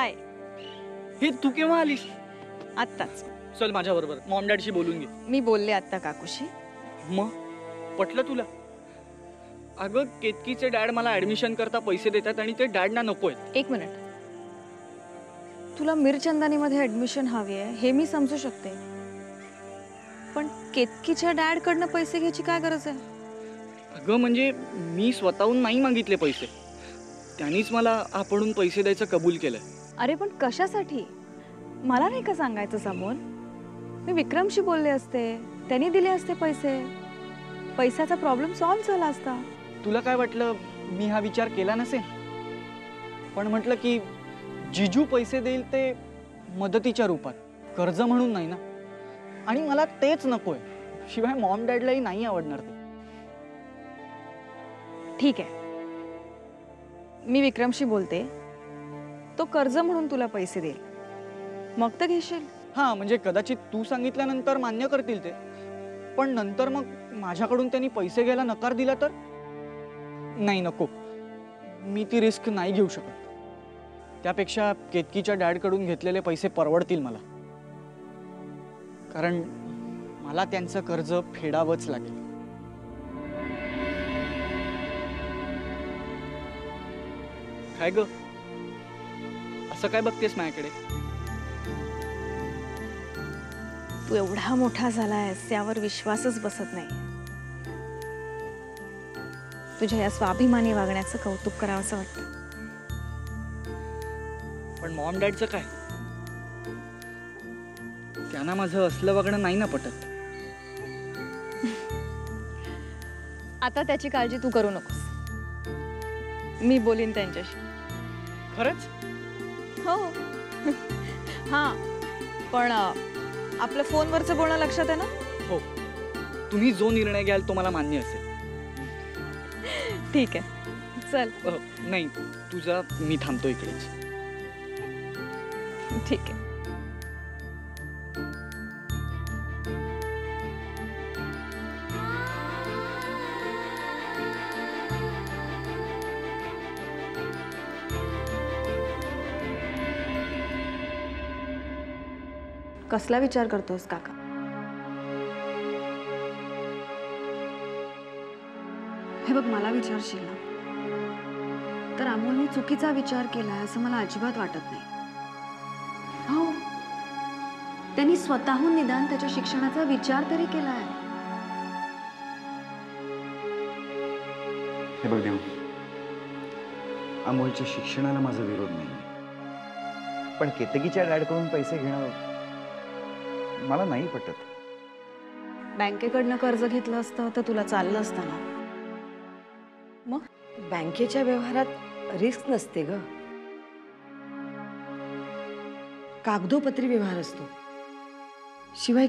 हाय. हे तू केव्हा आलीस? आत्ताच. चल माझ्या बरोबर मॉम डॅडशी बोलून घे. मी बोलले आत्ता काकूशी. मग पटलं तुला? अगं केतकीचे डॅड मला ऍडमिशन करता पैसे देतात आणि ते डॅडना नकोय. एक मिनिट. तुला मिरचंदानीमध्ये ऍडमिशन हवी आहे हे मी समजू शकते, पण केतकीच्या डॅड कडनं पैसे घ्यायची काय गरज आहे? अगं म्हणजे मी स्वतःहून नाही मागितले पैसे, त्यांनीच मला आपणून पैसे द्यायचं कबूल केलंय. अरे पण कशासाठी? मला नाही का सांगायचं समोर? मी विक्रमशी बोलले असते, त्यांनी दिले असते पैसे, पैशाचा प्रॉब्लेम सॉल्व्ह झाला असता. तुला काय वाटलं मी हा विचार केला नसेल? पण म्हटलं की जिजू पैसे देईल ते मदतीच्या रूपात, कर्ज म्हणून नाही ना. आणि मला तेच नकोय, शिवाय मॉम डॅडलाही नाही आवडणार ते. ठीक आहे, मी विक्रमशी बोलते, तो कर्ज म्हणून तुला पैसे देईल, मग तर घेशील. हां म्हणजे कदाचित तू सांगितल्यानंतर मान्य करतील ते, पण नंतर मग माझ्याकडून त्यांनी पैसे घ्यायला नकार दिला तर? नाही, नको, मी ती रिस्क नाही घेऊ शकत. त्यापेक्षा केतकीच्या डॅडकडून घेतलेले पैसे परवडतील मला, कारण मला त्यांचं कर्ज फेडावंच लागेल. काय ग, असं काय बघतेस माझ्याकडे? तू एवढा मोठा झालायस त्यावर विश्वासच बसत नाही. तुझ्या या स्वाभिमानी वागण्याचं कौतुक करावंसं वाटतं. पण मॉम डॅडचं काय? त्यांना माझं असलं वागणं नाही ना पटत. आता त्याची काळजी तू करू नकोस, मी बोलीन त्यांच्याशी. खरंच? हो. हां, पण आपलं फोनवरचं बोलणं लक्षात आहे ना? हो, तुम्ही जो निर्णय घ्याल तो मला मान्य असेल. ठीक आहे, चल. नाही, तुझा मी थांबतो इकडेच. ठीक आहे. कसला विचार करतोस काका? हे बघ, मला विचारशील ना तर अमोलने चुकीचा विचार केला असं मला अजिबात वाटत नाही. हो, त्यांनी स्वतःहून निदान त्याच्या शिक्षणाचा विचार तरी केला आहे. हे बघ देव, अमोलच्या शिक्षणाला माझा विरोध नाही, पण केतकीच्या डॅडकडून पैसे घेणं मला नाही पटत. बँकेकडनं कर्ज घेतलं असतं तर तुला चाललं असतं ना. मग बँकेच्या व्यवहारात रिस्क नसते ग, कागदोपत्री व्यवहार असतो. शिवाय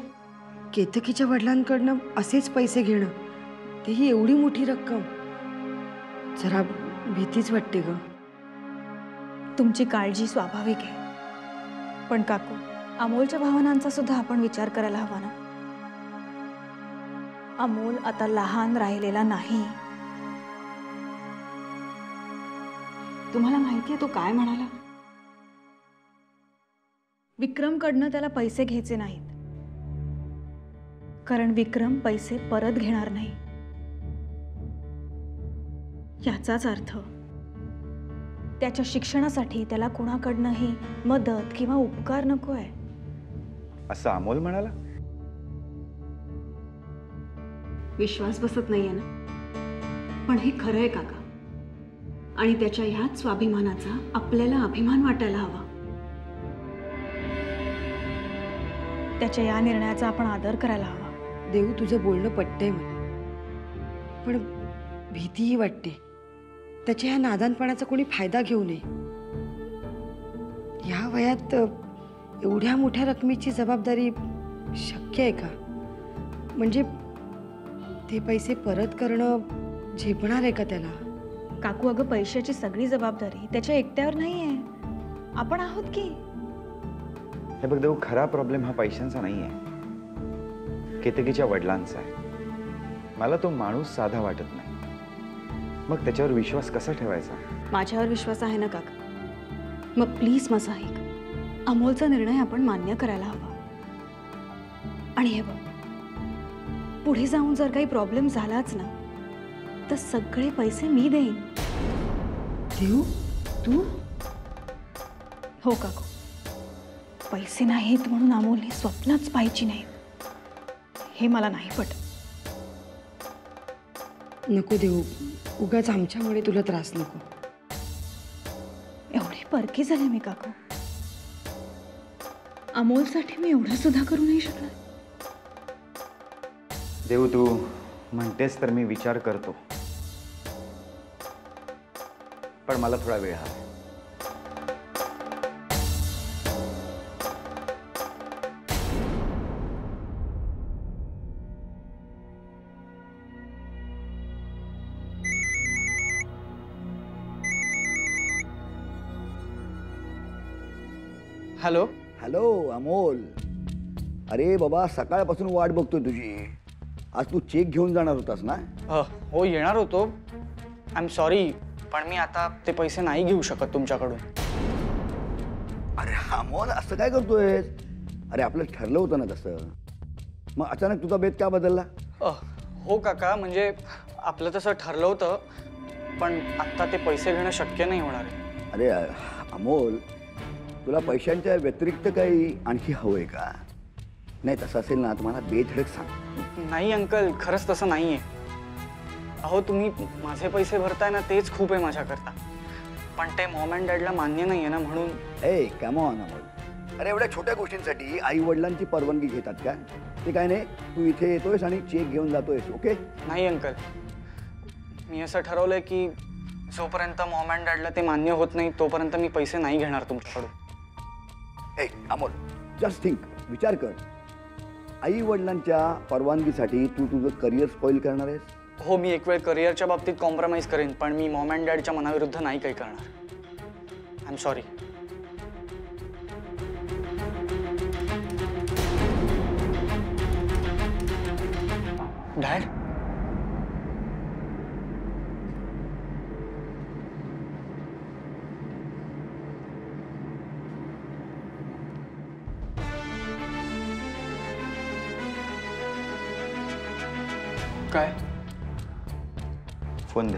केतकीच्या वडिलांकडनं असेच पैसे घेणं, तेही एवढी मोठी रक्कम, जरा भीतीच वाटते ग. तुमची काळजी स्वाभाविक आहे, पण काकू, अमोलच्या भावनांचा सुद्धा आपण विचार करायला हवा ना. अमोल आता लहान राहिलेला नाही. तुम्हाला माहितीये तो काय म्हणाला? विक्रमकडनं त्याला पैसे घ्यायचे नाहीत, कारण विक्रम पैसे परत घेणार नाही. याचाच अर्थ त्याच्या शिक्षणासाठी त्याला कुणाकडनंही मदत किंवा उपकार नकोय. असं अमोल म्हणाला? विश्वास बसत नाहीये ना, पण हे खरं आहे काका. आणि त्याच्या ह्याच स्वाभिमानाचा आपल्याला अभिमान वाटायला हवा. त्याच्या या निर्णयाचा आपण आदर करायला हवा. देऊ, तुझं बोलणं पटतंय मला, पण भीतीही वाटते. त्याच्या ह्या नादानपणाचा कोणी फायदा घेऊ नये. ह्या वयात एवढ्या मोठ्या रकमेची जबाबदारी शक्य आहे का? म्हणजे ते पैसे परत करणं झेपणार आहे का त्याला? काकू, अगं पैशाची सगळी जबाबदारी त्याच्या एकट्यावर नाहीये, आपण आहोत की. हे बघ देऊ, खरा प्रॉब्लेम हा पैशांचा नाही आहे, केतकीच्या वडिलांचा आहे. मला तो माणूस साधा वाटत नाही, मग त्याच्यावर विश्वास कसा ठेवायचा? माझ्यावर विश्वास आहे ना काका. मग प्लीज माझा ऐक. अमोलचा निर्णय आपण मान्य करायला हवा. आणि हे बघ, पुढे जाऊन जर काही प्रॉब्लेम झालाच ना तर सगळे पैसे मी देईन. देऊ तू? हो काकू, पैसे नाहीत म्हणून अमोलने स्वप्नच पाहिजे नाहीत हे मला नाही पटत. नको देऊ, उगाच आमच्यामुळे तुला त्रास नको. एवढी परकी झाली मी काकू. अमोलसाठी मी एवढं सुद्धा करू नाही शकणार. देऊ, तू म्हणतेस तर मी विचार करतो, पण मला थोडा वेळ हवा. हॅलो. हॅलो अमोल. अरे बाबा, सकाळपासून वाट बघतोय तुझी. आज तू चेक घेऊन जाणार होतास ना? हो, येणार होतो. आय एम सॉरी, पण मी आता ते पैसे नाही घेऊ शकत तुमच्याकडून. अरे अमोल, असं काय करतोय? अरे आपलं ठरलं होतं ना तसं, मग अचानक तुझा बेत का बदलला? हो काका, म्हणजे आपलं तसं ठरलं होतं, पण आत्ता ते पैसे घेणं शक्य नाही होणार आहे. अरे अमोल, तुला पैशांच्या व्यतिरिक्त काही आणखी हवंय का? नाही तसं असेल ना तुम्हाला बेधडक सांग. नाही अंकल, खरंच तसं नाही आहे. अहो, तुम्ही माझे पैसे भरताय ना तेच खूप आहे माझ्याकरता, पण ते मॉम अँड डॅडला मान्य नाही आहे ना, म्हणून. ए कम ऑन अमोल. अरे एवढ्या छोट्या गोष्टींसाठी आई वडिलांची परवानगी घेतात का? ते काय नाही, तू इथे येतोयस आणि चेक घेऊन जातोयस. ओके? नाही अंकल, मी असं ठरवलंय की जोपर्यंत मॉम अँड डॅडला ते मान्य होत नाही तोपर्यंत मी पैसे नाही घेणार तुमच्याकडून. ए अमोल, जस्ट थिंक, विचार कर. आई वडिलांच्या परवानगीसाठी तू तुझं करिअर स्पॉइल करणार आहेस? हो, मी एक वेळ करिअरच्या बाबतीत कॉम्प्रोमाइज करेन, पण मी मॉम अँड डॅडच्या मनाविरुद्ध नाही काही करणार. I am sorry. डॅड, काय? फोन दे.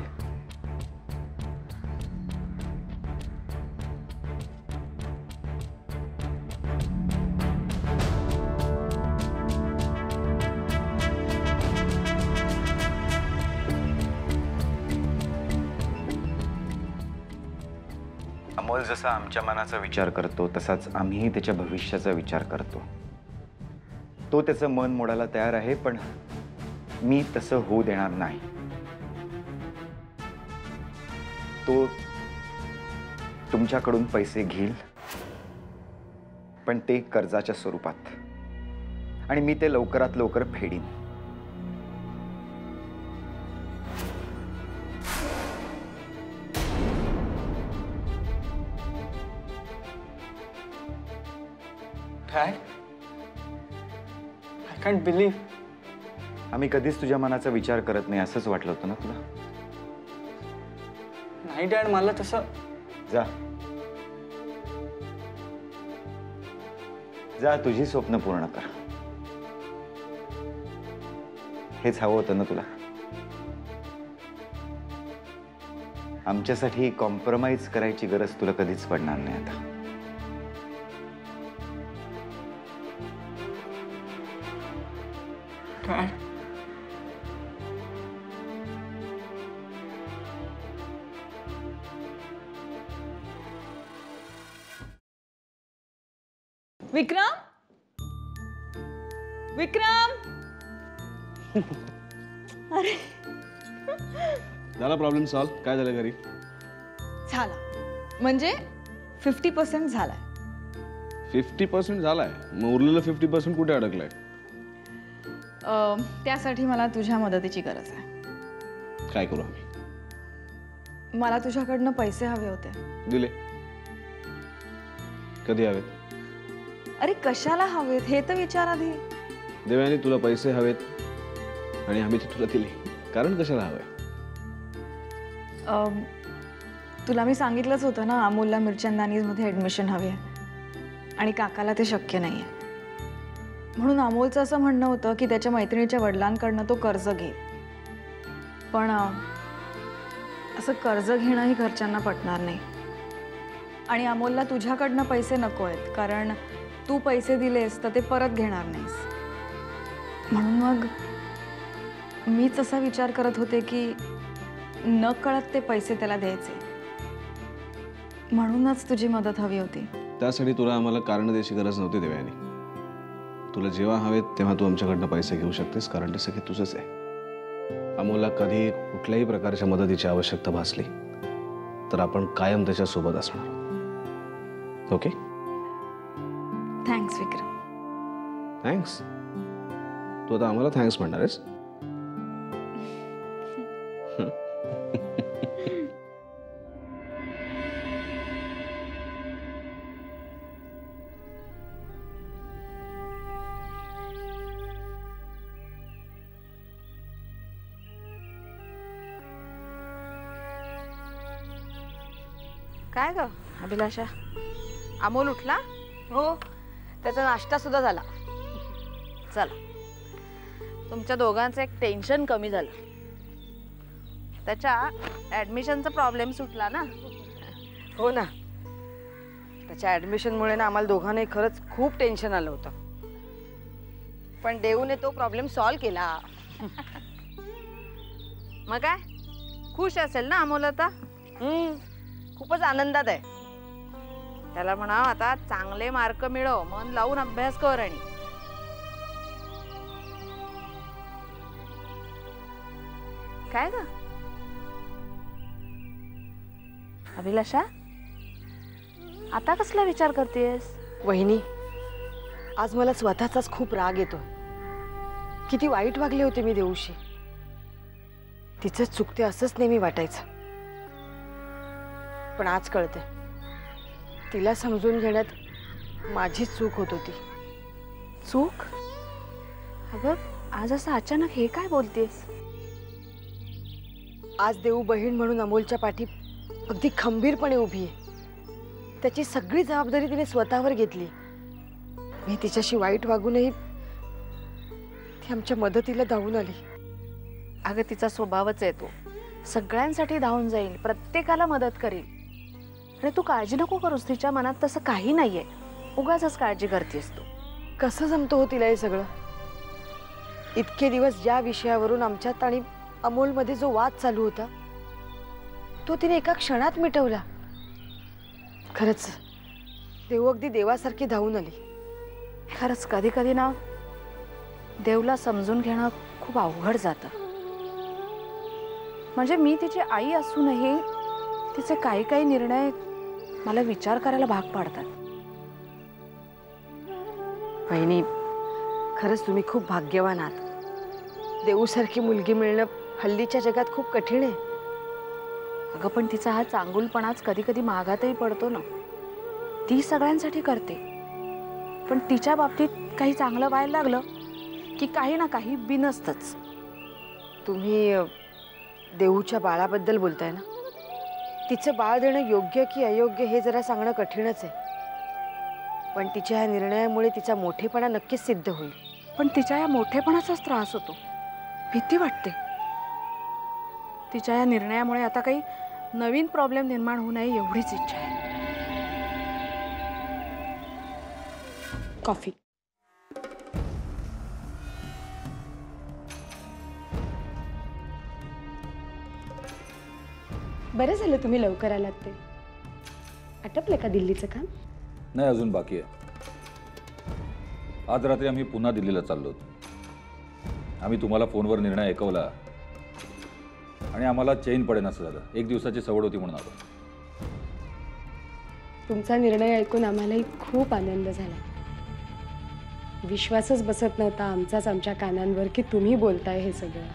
अमोल जसा आमच्या मनाचा विचार करतो तसाच आम्हीही त्याच्या भविष्याचा विचार करतो. तो त्याचं मन मोडायला तयार आहे, पण मी तसं होऊ देणार नाही. तो तुमच्याकडून पैसे घेईल, पण ते कर्जाच्या स्वरूपात, आणि मी ते लवकरात लवकर फेडीन. Dad, I can't believe. आम्ही कधीच तुझ्या मनाचा विचार करत नाही असंच वाटलं होतं ना तुला? नाही डॅड, मला तसं. जा जा, तुझी स्वप्न पूर्ण कर. हेच हवं होतं ना तुला? आमच्यासाठी कॉम्प्रोमाइज करायची गरज तुला कधीच पडणार नाही आता. डॅड, विक्रम, विक्रम. अरे झाला प्रॉब्लेम सॉल्व? काय झालं घरी? झाला म्हणजे 50% झालाय. 50% झालाय, मग उरलेलं 50% कुठे अडकलंय? त्यासाठी मला तुझ्या मदतीची गरज आहे. काय करू आम्ही? मला तुझ्याकडनं पैसे हवे होते. दिले. कधी हवेत? अरे कशाला हवेत हे तर विचार आधी. देवयानी, तुला पैसे हवेत आणि आम्ही ते तुला दिले. कारण कशाला हवंय? तुला मी सांगितलंच होतं ना, अमोलला मिरचंदानीजमध्ये ॲडमिशन हवी आहे आणि काकाला ते शक्य नाही आहे. म्हणून अमोलचं असं म्हणणं होतं की त्याच्या मैत्रिणीच्या वडिलांकडनं तो कर्ज घेईल. पण असं कर्ज घेणंही घरच्यांना पटणार नाही. आणि अमोलला तुझ्याकडनं पैसे नको आहेत, कारण तू पैसे दिलेस तर ते परत घेणार नाहीस. म्हणून मग मीच असा विचार करत होते की न कळत ते पैसे त्याला द्यायचे. म्हणूनच तुझी मदत हवी होती. त्यासाठी तुला आम्हाला कारण द्यायची गरज नव्हती देवयानी. तुला जेव्हा हवेत तेव्हा तू आमच्याकडनं पैसे घेऊ शकतेस, कारण ते सगळे तुझंच आहे. अमोलला कधी कुठल्याही प्रकारच्या मदतीची आवश्यकता भासली तर आपण कायम त्याच्यासोबत असणार. ओके? थँक्स विक्रम. थँक्स? तू आता आम्हाला थँक्स म्हणणार आहेस? काय ग अभिलाषा, अमोल उठला? हो, त्याचा नाश्ता सुद्धा झाला. चला, तुमच्या दोघांचं एक टेन्शन कमी झालं. त्याच्या ॲडमिशनचा प्रॉब्लेम सुटला ना? हो ना, त्याच्या ॲडमिशनमुळे ना आम्हाला दोघांनाही खरंच खूप टेन्शन आलं होतं. पण देऊने तो प्रॉब्लेम सॉल्व्ह केला. मग काय, खुश असेल ना अमोल आता? खूपच आनंदात आहे. त्याला म्हणा आता चांगले मार्क मिळव, मन लावून अभ्यास कर. आणि काय ग अभिलाषा, आता कसला विचार करतेस? वहिनी, आज मला स्वतःचाच खूप राग येतो. किती वाईट वागले होते मी देऊशी. तिचंच चुकते असंच नेहमी वाटायचं. पण आज कळते, तिला समजून घेण्यात माझी चूक होत होती. चूक? अगं आज असं अचानक हे काय बोलतेस? आज देऊ बहीण म्हणून अमोलच्या पाठी अगदी खंबीरपणे उभी आहे. त्याची सगळी जबाबदारी तिने स्वतःवर घेतली. मी तिच्याशी वाईट वागूनही ती आमच्या मदतीला धावून आली. अगं तिचा स्वभावच आहे तो, सगळ्यांसाठी धावून जाईल, प्रत्येकाला मदत करेल. अरे तू काळजी नको करूस, तिच्या मनात तसं काही नाहीये. उगाचच काळजी करतेस तू. कसं जमतो हो तिला हे सगळं? इतके दिवस ज्या विषयावरून आमच्यात आणि अमोलमध्ये जो वाद चालू होता तो तिने एका क्षणात मिटवला. खरंच देऊ अगदी देवासारखी धावून आली. खरंच कधी कधी ना देवला समजून घेणं खूप अवघड जातं. म्हणजे मी तिची आई असूनही तिचे काही काही निर्णय मला विचार करायला भाग पाडतात. वहिनी, खरंच तुम्ही खूप भाग्यवान आहात. देऊसारखी मुलगी मिळणं हल्लीच्या जगात खूप कठीण आहे. अगं पण तिचा हा चांगुलपणाच कधी कधी महागातही पडतो ना. ती सगळ्यांसाठी करते, पण तिच्या बाबतीत काही चांगलं व्हायला लागलं की काही ना काही बिनसतंच. तुम्ही देऊच्या बाळाबद्दल बोलताय ना? तिचं बाळ देणं योग्य की अयोग्य हे जरा सांगणं कठीणच आहे. पण तिच्या ह्या निर्णयामुळे तिचा मोठेपणा नक्कीच सिद्ध होईल. पण तिच्या या मोठेपणाचाच त्रास होतो, भीती वाटते. तिच्या या निर्णयामुळे आता काही नवीन प्रॉब्लेम निर्माण होऊ नये एवढीच इच्छा आहे. कॉफी. बरं झालं तुम्ही लवकर आलात. ते आटपलं का दिल्लीचं काम? नाही, अजून बाकी आहे. आज रात्री आम्ही पुन्हा दिल्लीला चाललो होतो. आम्ही तुम्हाला फोनवर निर्णय ऐकवला आणि आम्हाला चैन पडेन असं झालं. एक दिवसाची सवड होती म्हणून आलो. तुमचा निर्णय ऐकून आम्हालाही खूप आनंद झाला. विश्वासच बसत नव्हता आमचाच आमच्या कानांवर की तुम्ही बोलताय हे सगळं.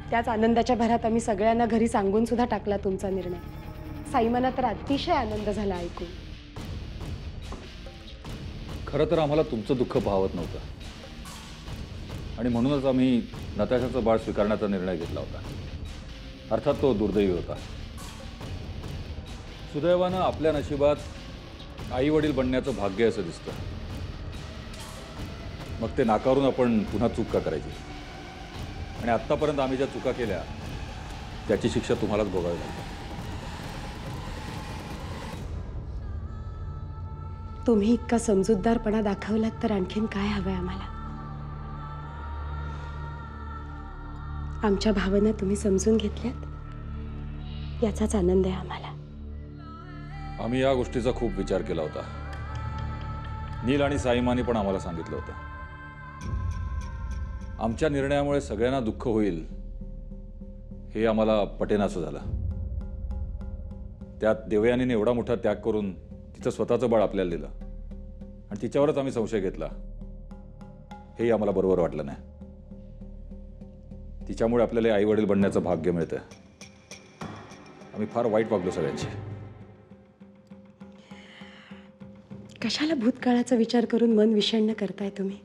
त्याच आनंदाच्या भरात आम्ही सगळ्यांना घरी सांगून सुद्धा टाकला तुमचा निर्णय. साईमाला तर अतिशय आनंद झाला ऐकून. खरं तर आम्हाला तुमचं दुःख पाहवत नव्हतं आणि म्हणूनच आम्ही नताशाचं बाळ स्वीकारण्याचा निर्णय घेतला होता. अर्थात तो दुर्दैवी होता. सुदैवानं आपल्या नशिबात आई वडील बनण्याचं भाग्य असं दिसतं. मग ते नाकारून आपण पुन्हा चूक का करायची? आणि आत्तापर्यंत आम्ही ज्या चुका केल्या त्याची शिक्षा तुम्हालाच भोगावी लागते. तुम्ही इतका समजूतदारपणा दाखवलात तर आणखीन काय हवंय आम्हाला? आमच्या भावना तुम्ही समजून घेतल्यात याचाच आनंद आहे आम्हाला. आम्ही या गोष्टीचा खूप विचार केला होता. नील आणि साईमानी पण आम्हाला सांगितलं होतं. आमच्या निर्णयामुळे सगळ्यांना दुःख होईल हे आम्हाला पटेनासं झालं. त्यात देवयानीने एवढा मोठा त्याग करून तिचं स्वतःचं बाळ आपल्याला दिलं आणि तिच्यावरच आम्ही संशय घेतला हेही आम्हाला बरोबर वाटलं नाही. तिच्यामुळे आपल्याला आई वडील बनण्याचं भाग्य मिळतं. आम्ही फार वाईट वागलो सगळ्यांची. कशाला भूतकाळाचा विचार करून मन विषण्ण करताय तुम्ही?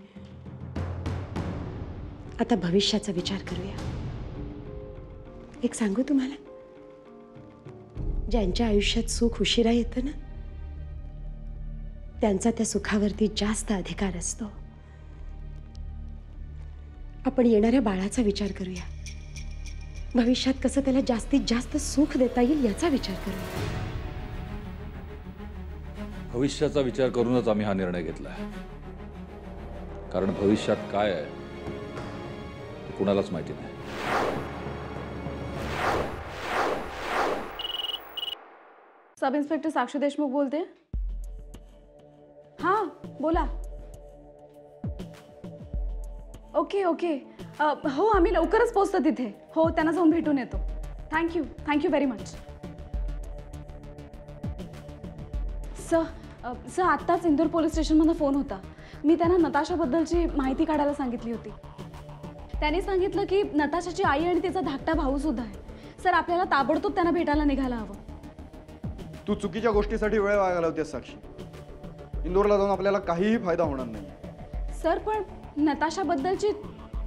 आता भविष्याचा विचार करूया. एक सांगू तुम्हाला, ज्यांच्या आयुष्यात सुख उशिरा येतं ना त्यांचा त्या सुखावरती जास्त अधिकार असतो. आपण येणाऱ्या बाळाचा विचार करूया. भविष्यात कसं त्याला जास्तीत जास्त सुख देता येईल याचा विचार करूया. भविष्याचा विचार करूनच आम्ही हा निर्णय घेतला. कारण भविष्यात काय आहे ते कुणालाच माहिती नाही. सब इन्स्पेक्टर साक्षी देशमुख बोलते. हां बोला. ओके ओके हो आम्ही लवकरच पोहोचतो तिथे. हो त्यांना जाऊन भेटून येतो. Thank you very much. सर आत्ताच इंदोर पोलीस स्टेशनमधून फोन होता. मी त्यांना नताशाबद्दलची माहिती काढायला सांगितली होती. त्यांनी सांगितलं की नताशाची आई आणि तिचा धाकटा भाऊ सुद्धा आहे. सर आपल्याला ताबडतोब त्यांना भेटायला निघायला हवं. तू चुकीच्या गोष्टीसाठी वेळ वाया घालवतेस साक्षी. इंदोरला जाऊन आपल्याला काहीही फायदा होणार नाही. सर पण नताशाबद्दलची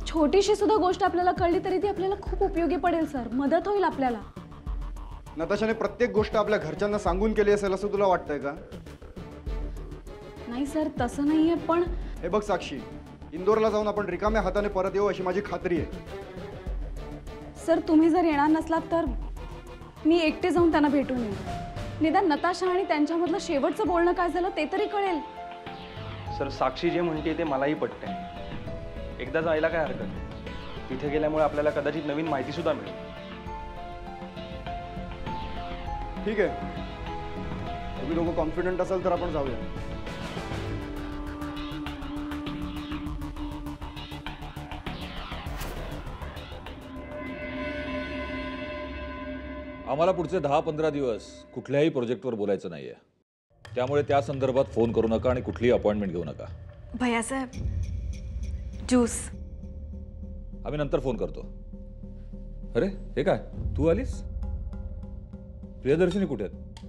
छोटीशी सुद्धा गोष्ट आपल्याला कळली तरी ती आपल्याला खूप उपयोगी पडेल सर. मदत होईल आपल्याला. नताशाने प्रत्येक गोष्ट आपल्या घरच्यांना सांगून केली असेल असं तुला वाटतंय का? नाही सर तसं नाहीये. पण हे बघ साक्षी, इंदोरला जाऊन आपण रिकाम्या हाताने परत येऊ अशी माझी खात्री आहे. सर तुम्ही जर येणार नसलात तर मी एकटे जाऊन त्यांना भेटून येईन. निदान नताशा आणि त्यांच्यामधलं शेवटचं बोलणं काय झालं ते तरी कळेल. सर साक्षी जे म्हणते ते मलाही पटते. एकदा जायला काय हरकत आहे. तिथे गेल्यामुळे आपल्याला कदाचित नवीन माहिती सुद्धा मिळेल. ठीक आहे, तुम्ही लोक कॉन्फिडंट असाल तर आपण जाऊया. आम्हाला पुढचे 10-15 दिवस कुठल्याही प्रोजेक्टवर बोलायचं नाहीये. त्यामुळे त्या संदर्भात फोन करू नका आणि कुठलीही अपॉइंटमेंट घेऊ नका. भैयासाहेब ज्यूस. आम्ही नंतर फोन करतो. अरे हे काय, तू आलीस? प्रियदर्शिनी कुठे आहेत?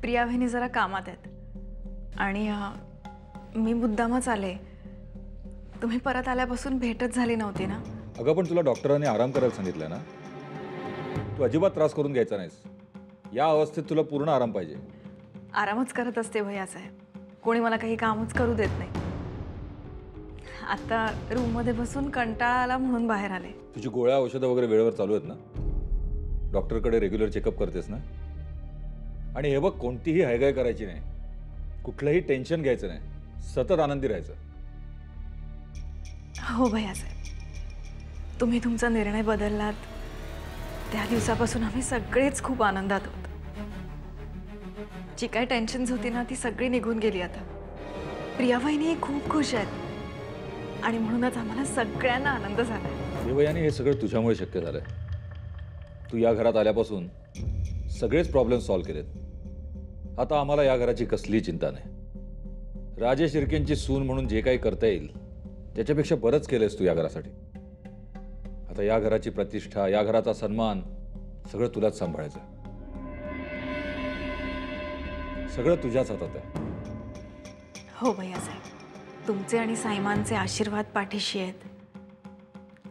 प्रिया वहिनी जरा कामात आहेत आणि मी मुद्दामच आले. तुम्ही परत आल्यापासून भेटच झाली नव्हती ना. अगं पण तुला डॉक्टरांनी आराम करायला सांगितलं ना. तू अजिबात त्रास करून घ्यायचा नाहीस. या अवस्थेत तुला पूर्ण आराम पाहिजे. आरामच करत असते भैयासाहेब. कोणी मला काही कामच करू देत नाही. आता रूममध्ये बसून कंटाळा आला म्हणून बाहेर आले. तुझी गोळ्या औषधं वगैरे वेळेवर चालू आहेत ना? डॉक्टरकडे रेग्युलर चेकअप करतेस ना? आणि हे बघ, कोणतीही हैगाय करायची नाही. कुठलंही टेन्शन घ्यायचं नाही. सतत आनंदी राहायचं. हो भैयासाहेब, तुम्ही तुमचा निर्णय बदललात त्या दिवसापासून आम्ही सगळेच खूप आनंदात होतो. जी काही टेन्शन्स होती ना ती सगळी निघून गेली आता. प्रिया वहिनी खूप खुश आहेत आणि म्हणूनच आम्हाला सगळ्यांना आनंद झाला. देवयानी, हे सगळं तुझ्यामुळे शक्य झालंय. तू या घरात आल्यापासून सगळेच प्रॉब्लेम सॉल्व्ह केलेत. आता आम्हाला या घराची कसलीही चिंता नाही. राजेश शिर्केंची सून म्हणून जे काही करता येईल त्याच्यापेक्षा बरंच केलंयस तू या घरासाठी. आता या घराची प्रतिष्ठा, या घराचा सन्मान सगळं तुलाच सांभाळायचं. सगळं तुझ्याच हातात आहे. हो भैयासाहेब, तुमचे आणि साईमानचे आशीर्वाद पाठीशी आहेत.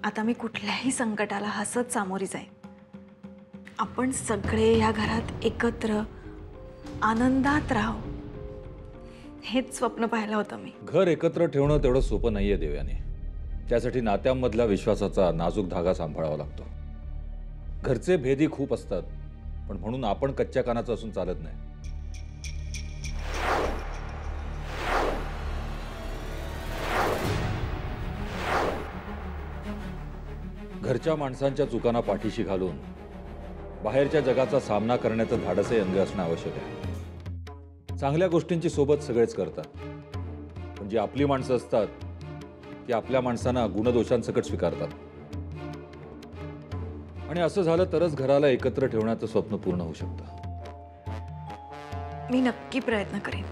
आता मी कुठल्याही संकटाला हसत सामोरी जाईन. आपण सगळे या घरात एकत्र आनंदात राहू, हेच स्वप्न पाहिलं होतं मी. घर एकत्र ठेवणं तेवढं सोपं नाहीये देवयानी. त्यासाठी नात्यांमधल्या विश्वासाचा नाजूक धागा सांभाळावा लागतो. घरचे भेदी खूप असतात, पण म्हणून आपण कच्च्या कानाचं असून चालत नाही. घरच्या माणसांच्या चुकांना पाठीशी घालून बाहेरच्या जगाचा सामना करण्याचं धाडसही अंग असणं आवश्यक आहे. चांगल्या गोष्टींची सोबत सगळेच करतात, पण जी आपली माणसं असतात ती आपल्या माणसांना गुणदोषांसकट स्वीकारतात. आणि असं झालं तरच घराला एकत्र ठेवण्याचं स्वप्न पूर्ण होऊ शकतं. मी नक्की प्रयत्न करेन.